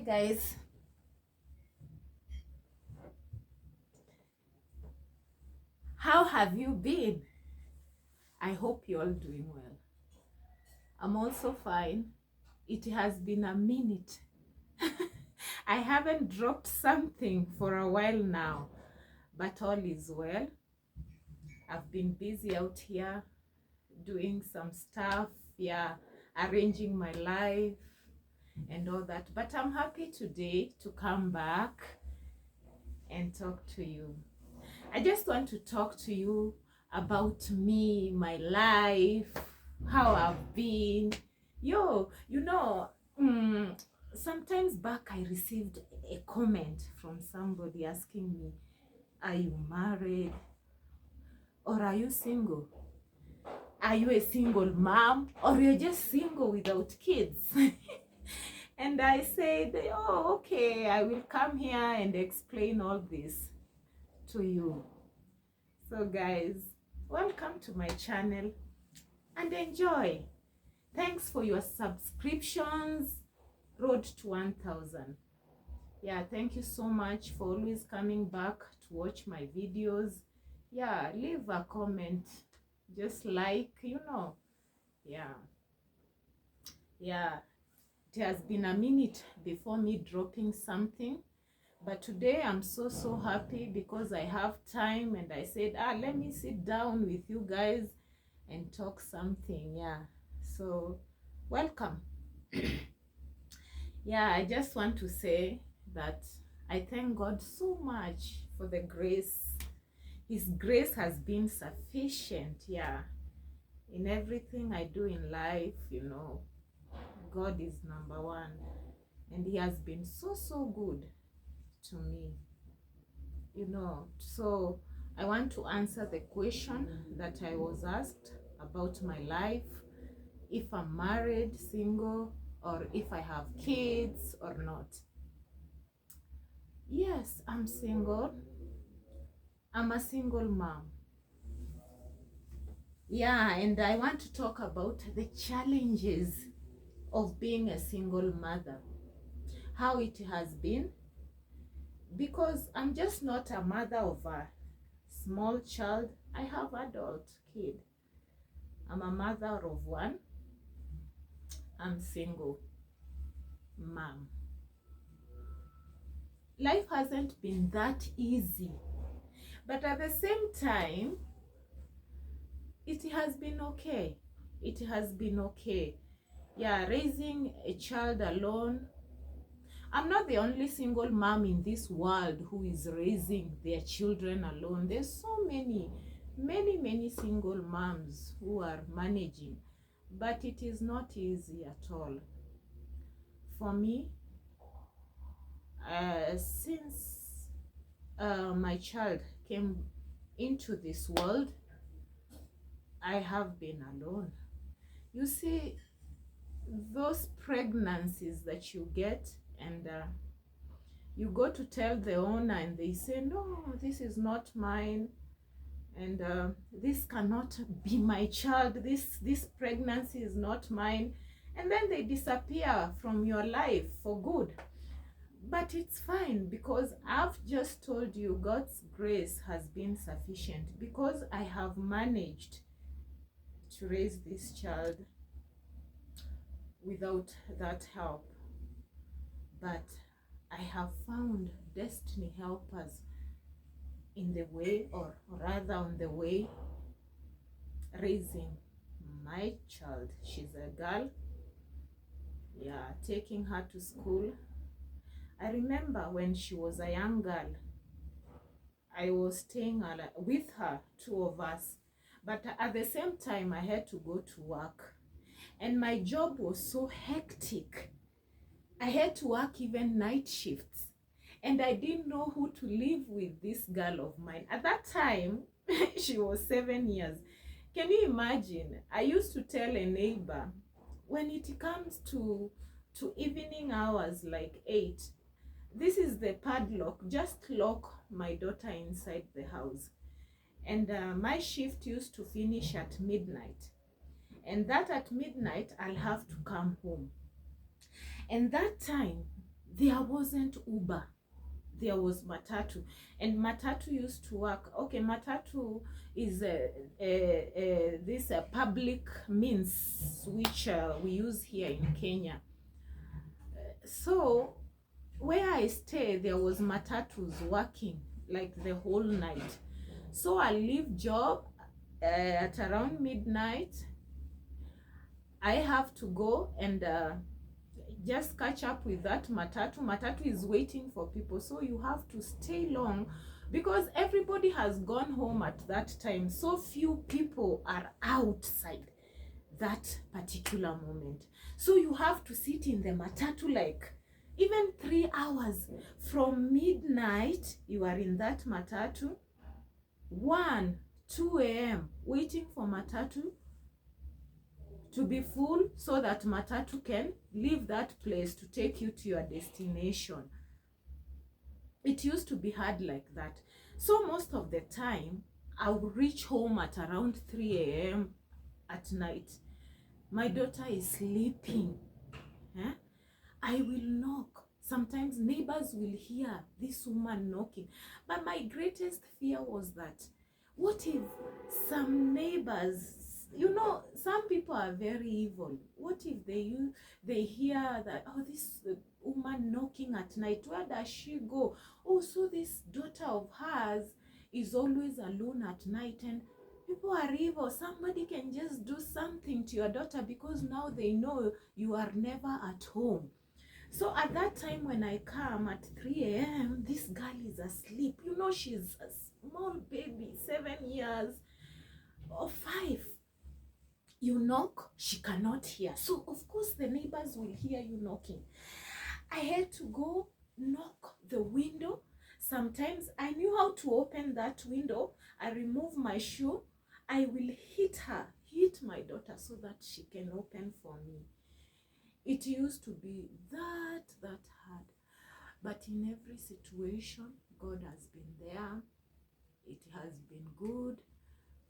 Guys, how have you been? I hope you're all doing well. I'm also fine. It has been a minute. I haven't dropped something for a while now, but all is well. I've been busy out here doing some stuff, arranging my life and all that. But I'm happy today to come back and talk to you. I just want to talk to you about me, my life, how I've been. Mm, sometimes back I received a comment from somebody asking me, are you married or are you single? Are you a single mom or you're just single without kids? And I said, oh, okay, I will come here and explain all this to you. So guys, welcome to my channel and enjoy. Thanks for your subscriptions. Road to 1,000. Yeah, thank you so much for always coming back to watch my videos. Yeah, leave a comment, just like, yeah. It has been a minute before me dropping something, but today I'm so happy because I have time, and I said, let me sit down with you guys and talk something. So welcome. I just want to say that I thank God so much for the grace. His grace has been sufficient. In everything I do in life, God is number one, and he has been so good to me. So I want to answer the question that I was asked about my life, if I'm married, single, or if I have kids or not. Yes, I'm single. I'm a single mom. And I want to talk about the challenges of being a single mother, how it has been, because I'm just not a mother of a small child. I have adult kid. I'm a mother of one. I'm single mom. Life hasn't been that easy, but at the same time, it has been okay. It has been okay. Raising a child alone. I'm not the only single mom in this world who is raising their children alone. There's so many single moms who are managing, but it is not easy at all. For me, since my child came into this world, I have been alone. You see, those pregnancies that you get, and you go to tell the owner, and they say, no, this is not mine, and this cannot be my child, this pregnancy is not mine, and then they disappear from your life for good. But it's fine, because I've just told you God's grace has been sufficient, because I have managed to raise this child without that help. But I have found destiny helpers in the way, or rather on the way, raising my child. She's a girl. Taking her to school. I remember when she was a young girl, I was staying with her, two of us, but at the same time I had to go to work, and my job was so hectic. I had to work even night shifts, and I didn't know who to live with this girl of mine. At that time, she was 7 years. Can you imagine? I used to tell a neighbor, when it comes to evening hours, like 8, this is the padlock, just lock my daughter inside the house. And my shift used to finish at midnight, and that at midnight I'll have to come home. And that time, there wasn't Uber, there was matatu. And matatu used to work. Okay, matatu is this public means which we use here in Kenya. So where I stay, there was matatus working like the whole night. So I leave job at around midnight. I have to go and just catch up with that matatu. Matatu is waiting for people, so you have to stay long because everybody has gone home at that time. So few people are outside that particular moment. So you have to sit in the matatu like even 3 hours. From midnight, you are in that matatu. 1, 2 a.m. waiting for matatu to be full so that matatu can leave that place to take you to your destination. It used to be hard like that. So most of the time, I would reach home at around 3 a.m. at night. My daughter is sleeping. I will knock. Sometimes neighbors will hear this woman knocking. But my greatest fear was that, what if some neighbors, you know, some people are very evil. What if they hear that, oh, this woman knocking at night, where does she go? Oh, so this daughter of hers is always alone at night, and people are evil. Somebody can just do something to your daughter because now they know you are never at home. So at that time when I come at 3 a.m., this girl is asleep. You know, she's a small baby, 7 years or 5. You knock, she cannot hear. So of course the neighbors will hear you knocking. I had to go knock the window. Sometimes I knew how to open that window. I remove my shoe. I will hit my daughter so that she can open for me. It used to be that hard. But in every situation, God has been there. It has been good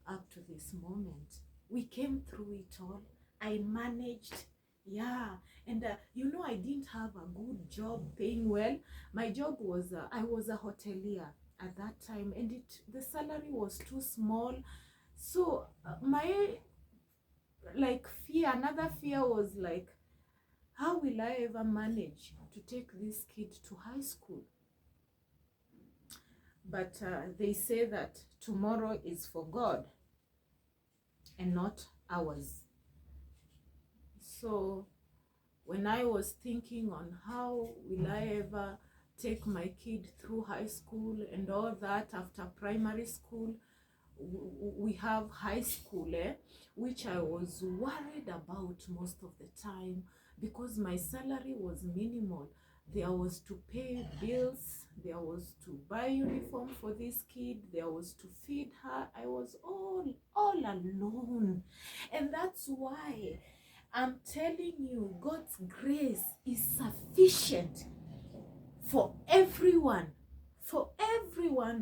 up to this moment. We came through it all. I managed. Yeah. And you know, I didn't have a good job paying well. My job was, I was a hotelier at that time, and the salary was too small. So my fear, another fear was like, how will I ever manage to take this kid to high school? But they say that tomorrow is for God and not ours. So when I was thinking on how will I ever take my kid through high school and all that, after primary school, we have high school, which I was worried about most of the time because my salary was minimal. There was to pay bills, there was to buy uniform for this kid, there was to feed her. I was all alone. And that's why I'm telling you, God's grace is sufficient for every one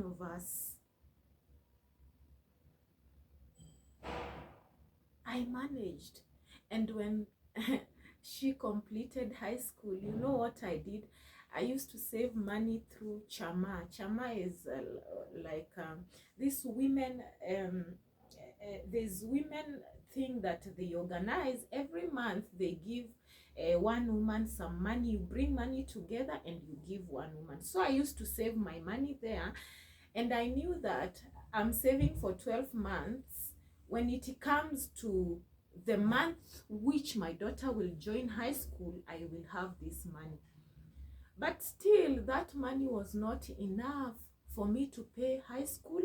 of us. I managed. And when she completed high school, you know what I did? I used to save money through Chama. Chama is this women, there's women thing that they organize every month. They give one woman some money. You bring money together and you give one woman. So I used to save my money there, and I knew that I'm saving for 12 months. When it comes to the month which my daughter will join high school, I will have this money. But still, that money was not enough for me to pay high school.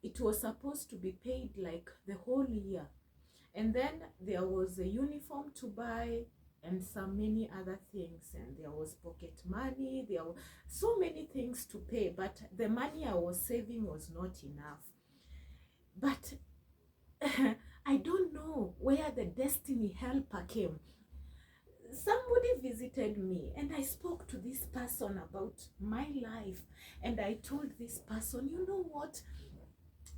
It was supposed to be paid like the whole year. And then there was a uniform to buy and some many other things. And there was pocket money. There were so many things to pay. But the money I was saving was not enough. But I don't know where the destiny helper came. Somebody visited me and I spoke to this person about my life, and I told this person, you know what,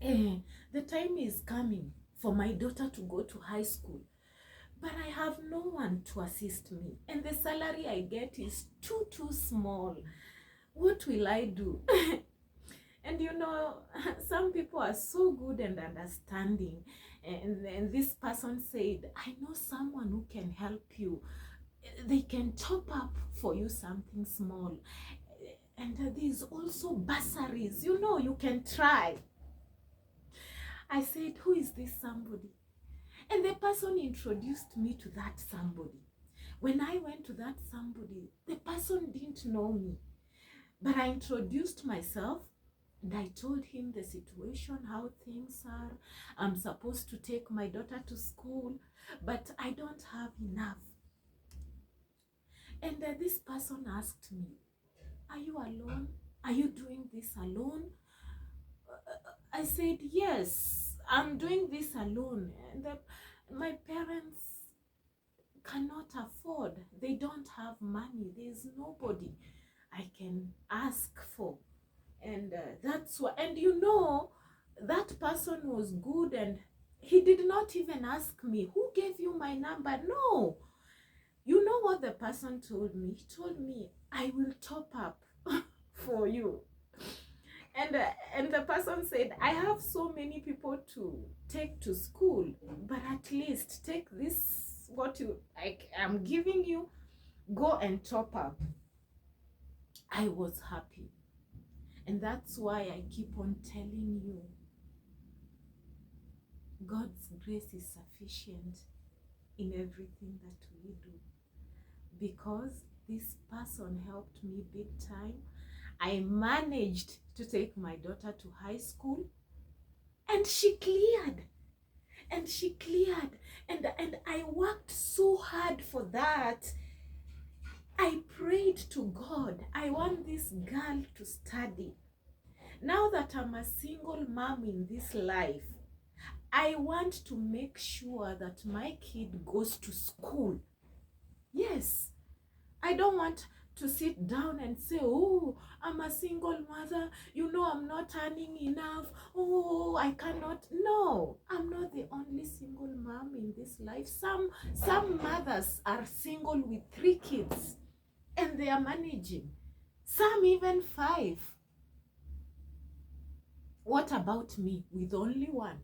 the time is coming for my daughter to go to high school, but I have no one to assist me, and the salary I get is too small. What will I do? And you know, some people are so good and understanding. And this person said, I know someone who can help you. They can top up for you something small. And there's also bursaries. You know, you can try. I said, who is this somebody? And the person introduced me to that somebody. When I went to that somebody, the person didn't know me. But I introduced myself. And I told him the situation, how things are. I'm supposed to take my daughter to school, but I don't have enough. And this person asked me, are you alone? Are you doing this alone? I said, yes, I'm doing this alone. And my parents cannot afford. They don't have money. There's nobody I can ask for. And that's why, and you know, that person was good, and he did not even ask me, who gave you my number? No. You know what the person told me? He told me, I will top up for you. And the person said, I have so many people to take to school, but at least take this, what I'm giving you, go and top up. I was happy. And that's why I keep on telling you, God's grace is sufficient in everything that we do. Because this person helped me big time. I managed to take my daughter to high school, and she cleared. And she cleared. And I worked so hard for that. I prayed to God. I want this girl to study. Now that I'm a single mom in this life, I want to make sure that my kid goes to school. Yes, I don't want to sit down and say, oh, I'm a single mother, you know, I'm not earning enough, oh, I cannot. No, I'm not the only single mom in this life. Some mothers are single with 3 kids and they are managing, some even 5. What about me with only 1?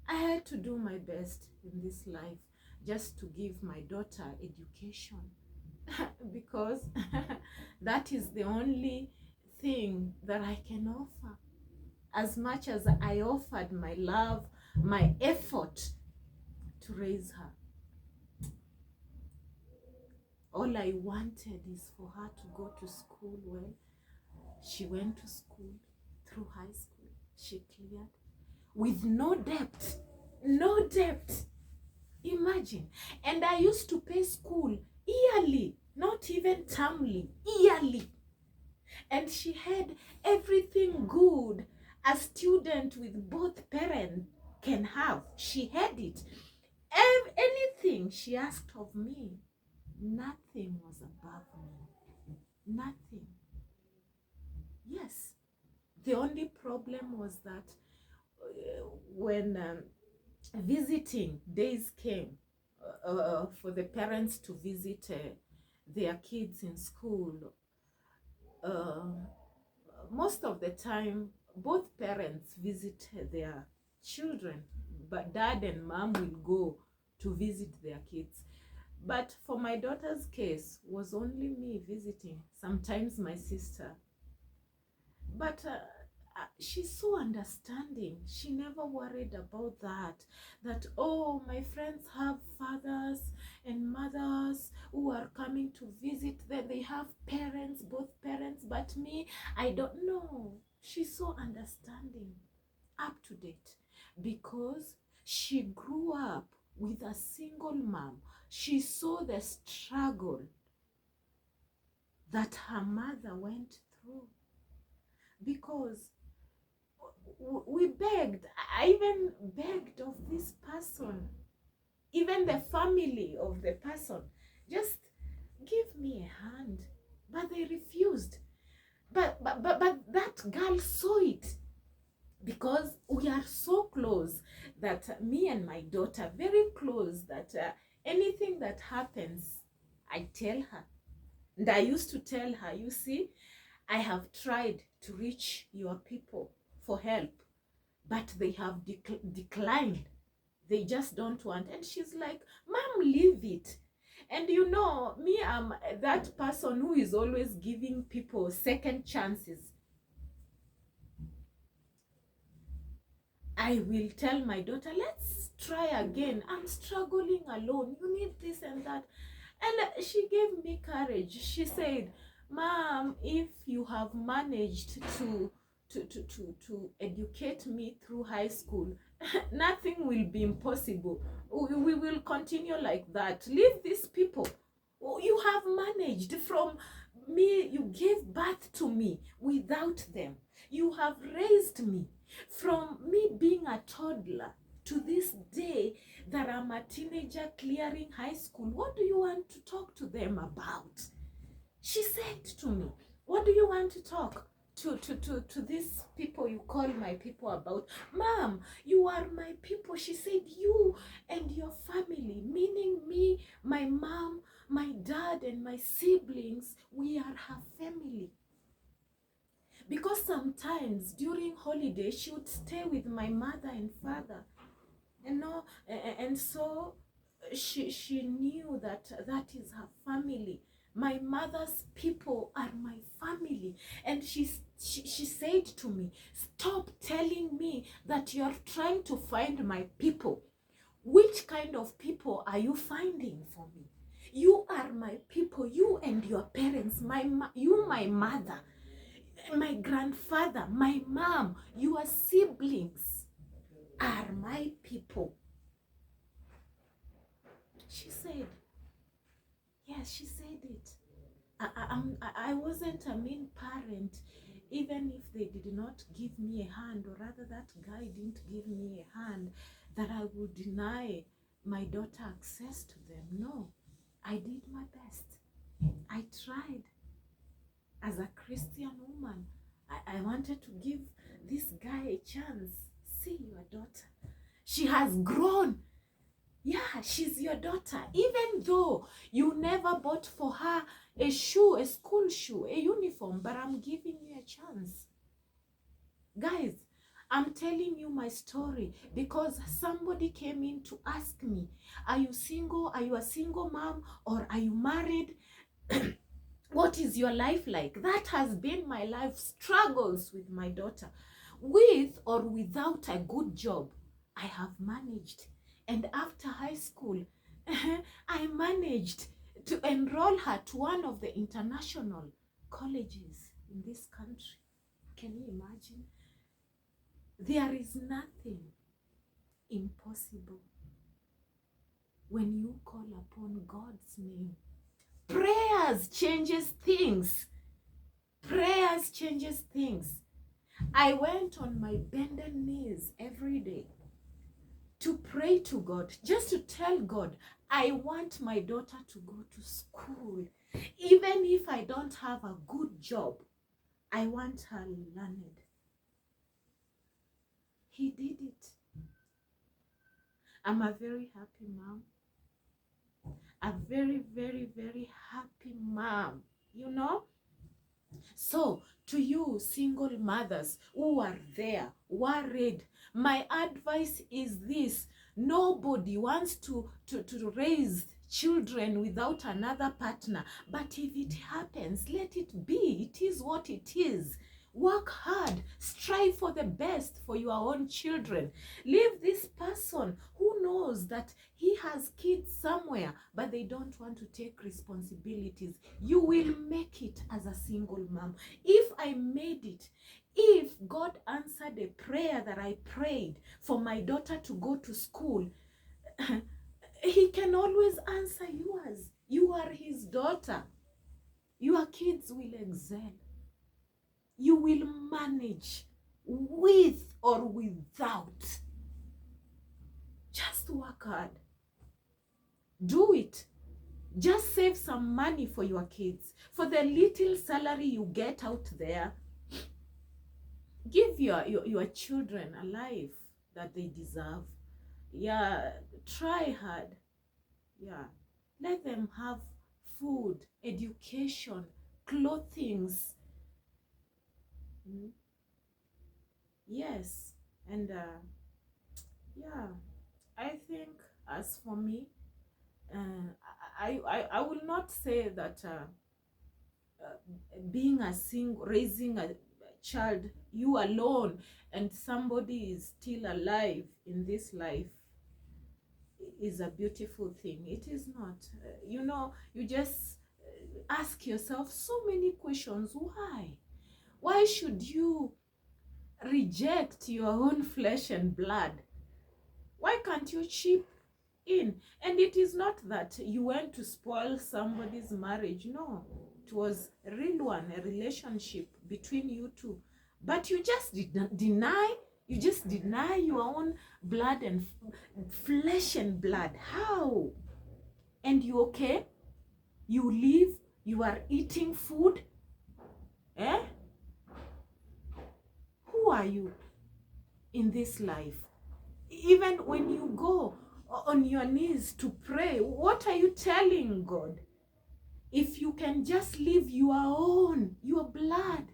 I had to do my best in this life just to give my daughter education because that is the only thing that I can offer. As much as I offered my love, my effort to raise her, all I wanted is for her to go to school well. She went to school through high school. She cleared with no debt. No debt. Imagine. And I used to pay school yearly, not even termly, yearly. And she had everything good a student with both parents can have. She had it. Anything she asked of me, nothing was above me. Nothing. Yes. The only problem was that when visiting days came for the parents to visit their kids in school, most of the time both parents visit their children, but dad and mom will go to visit their kids. But for my daughter's case, was only me visiting, sometimes my sister. But she's so understanding. She never worried about that, oh, my friends have fathers and mothers who are coming to visit them. They have parents, both parents, but me, I don't know. She's so understanding, up to date, because she grew up with a single mom. She saw the struggle that her mother went through. Because we begged, I even begged of this person, even the family of the person, just give me a hand. But they refused. But that girl saw it, because we are so close that me and my daughter, very close, that anything that happens, I tell her. And I used to tell her, you see, I have tried to reach your people for help, but they have declined. They just don't want. And she's like, Mom, leave it. And you know, me, I'm that person who is always giving people second chances. I will tell my daughter, let's try again. I'm struggling alone. You need this and that. And she gave me courage. She said, Mom, if you have managed to educate me through high school, nothing will be impossible. We will continue like that. Leave these people. You have managed from me. You gave birth to me without them. You have raised me from me being a toddler to this day that I'm a teenager clearing high school. What do you want to talk to them about? She said to me, what do you want to talk to these people you call my people about? Mom, you are my people. She said, you and your family, meaning me, my mom, my dad, and my siblings, we are her family. Because sometimes during holiday, she would stay with my mother and father. You know, and so she knew that that is her family. My mother's people are my family. And she said to me, stop telling me that you're trying to find my people. Which kind of people are you finding for me? You are my people, you and your parents, you, my mother, my grandfather, my mom, your siblings are my people. She said, yes, she said it. I wasn't a mean parent, even if they did not give me a hand, or rather that guy didn't give me a hand, that I would deny my daughter access to them. No, I did my best. I tried. As a Christian woman, I wanted to give this guy a chance. See your daughter. She has grown. Yeah, she's your daughter. Even though you never bought for her a shoe, a school shoe, a uniform, but I'm giving you a chance. Guys, I'm telling you my story because somebody came in to ask me, are you single? Are you a single mom? Or are you married? What is your life like? That has been my life struggles with my daughter. With or without a good job, I have managed. And after high school, I managed to enroll her to one of the international colleges in this country. Can you imagine? There is nothing impossible when you call upon God's name. Prayers changes things. Prayers changes things. I went on my bended knees every day to pray to God, just to tell God, I want my daughter to go to school. Even if I don't have a good job, I want her learned. He did it. I'm a very happy mom. A very, very, very happy mom, you know? So, to you single mothers who are there, worried, my advice is this. Nobody wants to raise children without another partner. But if it happens, let it be. It is what it is. Work hard. Strive for the best for your own children. Leave this person who knows that he has kids somewhere, but they don't want to take responsibilities. You will make it as a single mom. If I made it, if God answered a prayer that I prayed for my daughter to go to school, he can always answer yours. You are his daughter. Your kids will excel. You will manage with or without. Just work hard. Do it. Just save some money for your kids. For the little salary you get out there, give your children a life that they deserve. Yeah, try hard. Yeah, let them have food, education, clothings. Mm, yes, and yeah, I think as for me, I will not say that being a single, raising a child, you alone, and somebody is still alive in this life is a beautiful thing. It is not. You know, you just ask yourself so many questions. Why? Why should you reject your own flesh and blood? Why can't you chip in? And it is not that you went to spoil somebody's marriage. No, it was a real one, a relationship between you two. But you just deny, you just deny your own blood and flesh and blood. How? And you okay? You live, you are eating food. Eh? Who are you in this life? Even when you go on your knees to pray, what are you telling God? If you can just live your own, your blood,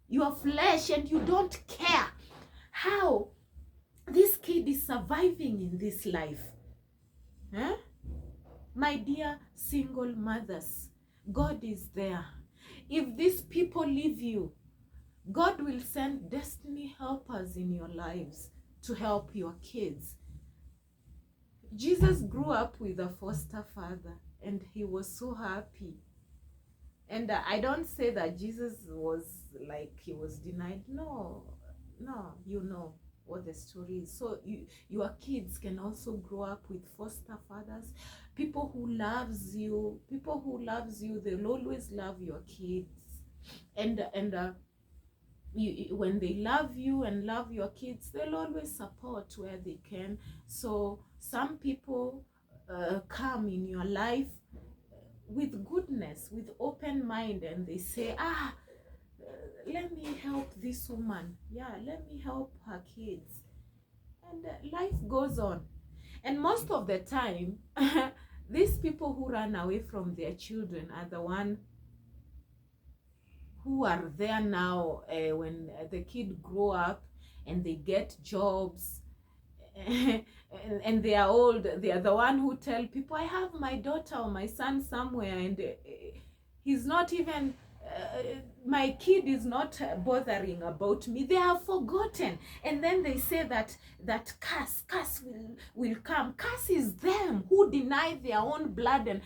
your flesh, and you don't care how this kid is surviving in this life. Eh? My dear single mothers, God is there. If these people leave you, God will send destiny helpers in your lives to help your kids. Jesus grew up with a foster father and he was so happy. And I don't say that Jesus was like he was denied. No, no, you know what the story is. So your kids can also grow up with foster fathers, people who loves you, they'll always love your kids. And when they love you and love your kids, they'll always support where they can. So some people come in your life with goodness, with open mind, and they say, let me help this woman. Yeah, let me help her kids. And life goes on. And most of the time, these people who run away from their children are the one who are there now when the kid grow up and they get jobs and they are old. They are the one who tell people, I have my daughter or my son somewhere, and he's not even my kid is not bothering about me. They have forgotten, and then they say that curse will come. Curse is them who deny their own blood and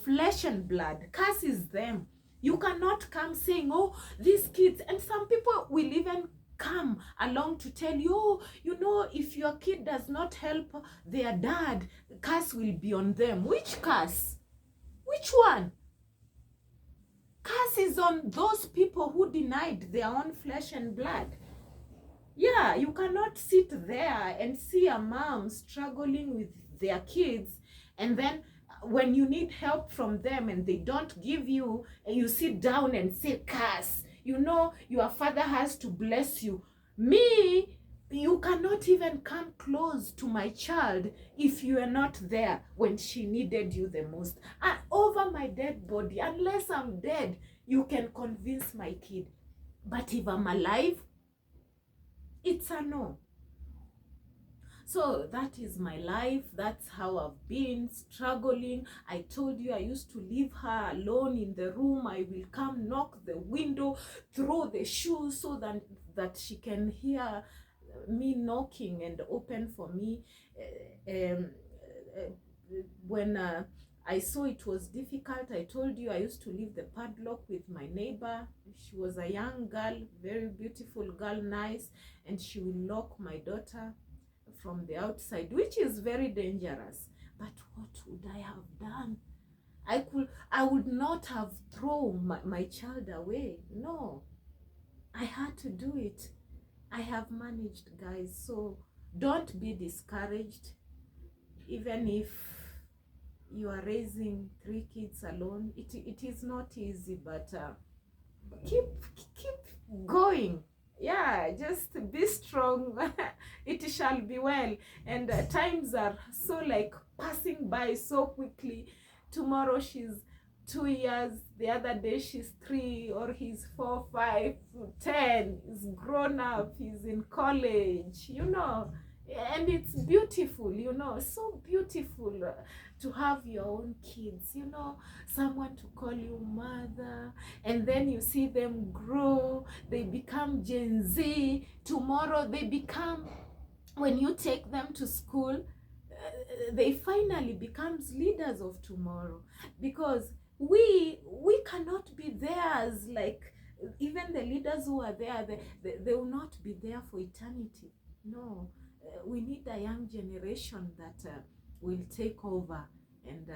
flesh and blood. Curse is them. You cannot come saying, oh, these kids. And some people will even come along to tell you, oh, you know, if your kid does not help their dad, curse will be on them. Which curse? Which one? Curse is on those people who denied their own flesh and blood. Yeah, you cannot sit there and see a mom struggling with their kids, and then when you need help from them and they don't give you, and you sit down and say, curse. You know, your father has to bless you. Me, you cannot even come close to my child if you are not there when she needed you the most. And over my dead body, unless I'm dead, you can convince my kid. But if I'm alive, it's a no. So that is my life. That's how I've been struggling. I told you I used to leave her alone in the room. I will come knock the window, throw the shoes so that she can hear me knocking and open for me. When I saw it was difficult, I told you I used to leave the padlock with my neighbor. She was a young girl, very beautiful girl, nice, and she will lock my daughter from the outside, which is very dangerous. But what would I have done? I would not have thrown my child away. No, I had to do it. I have managed, guys. So don't be discouraged, even if you are raising 3 kids alone. It is not easy, but keep going. Yeah, just be strong. It shall be well. And times are so like passing by so quickly. Tomorrow she's 2 years, the other day she's 3, or he's 4, 5, 10. He's grown up, he's in college, you know. And it's beautiful, you know, so beautiful to have your own kids, you know, someone to call you mother, and then you see them grow, they become Gen Z. Tomorrow they become, when you take them to school, they finally becomes leaders of tomorrow, because we cannot be theirs. Like, even the leaders who are there, they will not be there for eternity. No, we need a young generation that will take over and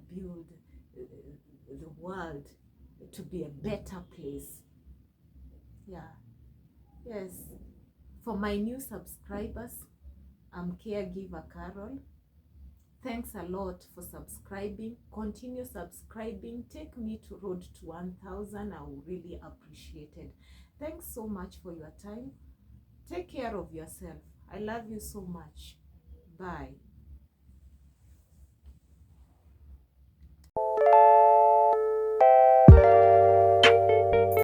build the world to be a better place. Yeah. Yes. For my new subscribers, I'm Caregiver Carol. Thanks a lot for subscribing. Continue subscribing. Take me to road to 1,000. I will really appreciate it. Thanks so much for your time. Take care of yourself. I love you so much. Bye.